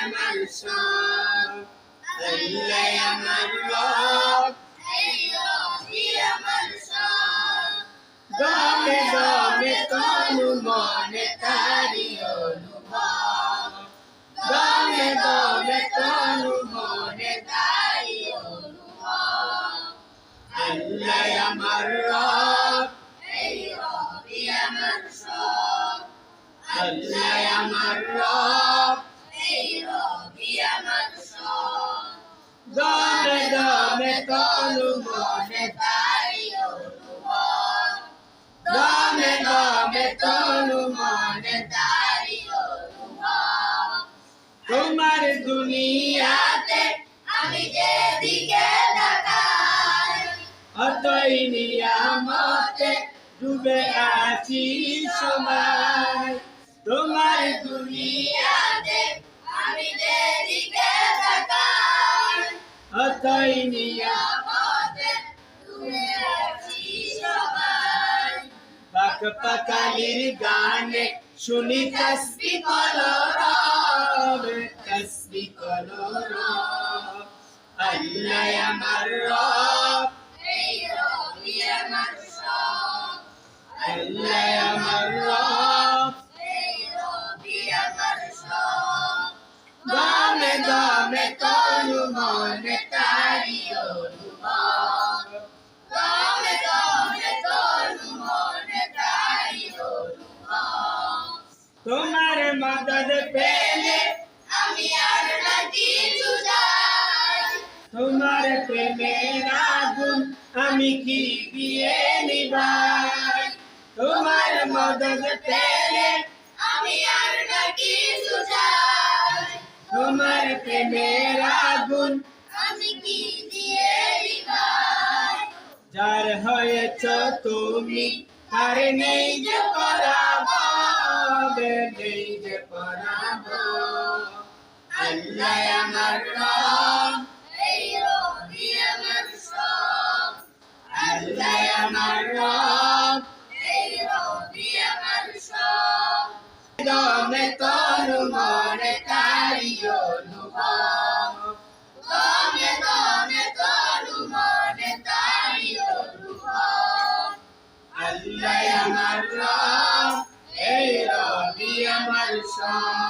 আমার সব, আল্লাহ আমার রব, এই রবি আমার সব। দমে দমে তনু মনে তারি অনুভব, দমে দমে তনু মনে তারি অনুভব। আল্লাহ আমার রব, এই রবি আমার সব, আল্লাহ আমার রব, এই রবি আমার সব। দমে দমে তনু মনে তারি অনুভব, দমে দমে তনু মনে তারি অনুভব। তোমার দুনিয়াতে আমি যেদিকে তাকাই, অতই নিয়ামতে ডুবে আছি সময়। তোমার দুনিয়াতে আমি যেদিকে তাকাই, অতই নিয়ামতে ডুবে আছি সময়। পাক পাকালির গানে শুনি তাসবিহ করো রব, তাসবিহ করো রব। আল্লাহ আমার রব, এই রবি আমার সব, আল্লাহ আমার রব, এই রবি আমার সব। দমে দমে তনু মনে তারি অনুভব, দমে দমে তনু মনে তারি অনুভব। তোমার মদদ পেলে আমি আর না কিছু চাই, তোমার প্রেমের আগুন আমি কি দিয়ে নিভাই। তোমার মদদ পেলে আমি আর না কিছু চাই, তোমার প্রেমের আগুন আমি কি দিয়ে নিভাই। যার হয়েছ তুমি আর নেই যে পরাবো, নেই যে পরাবো। আল্লাহ আমার রব, এই রবি আমার সব, আল্লাহ আমার রব, এই রবি আমার সব। দমে তনু মনে তারি অনুভব, দমে দমে তনু মনে তারি অনুভব। আল্লাহ আমার রব, এই রবি আমার সব।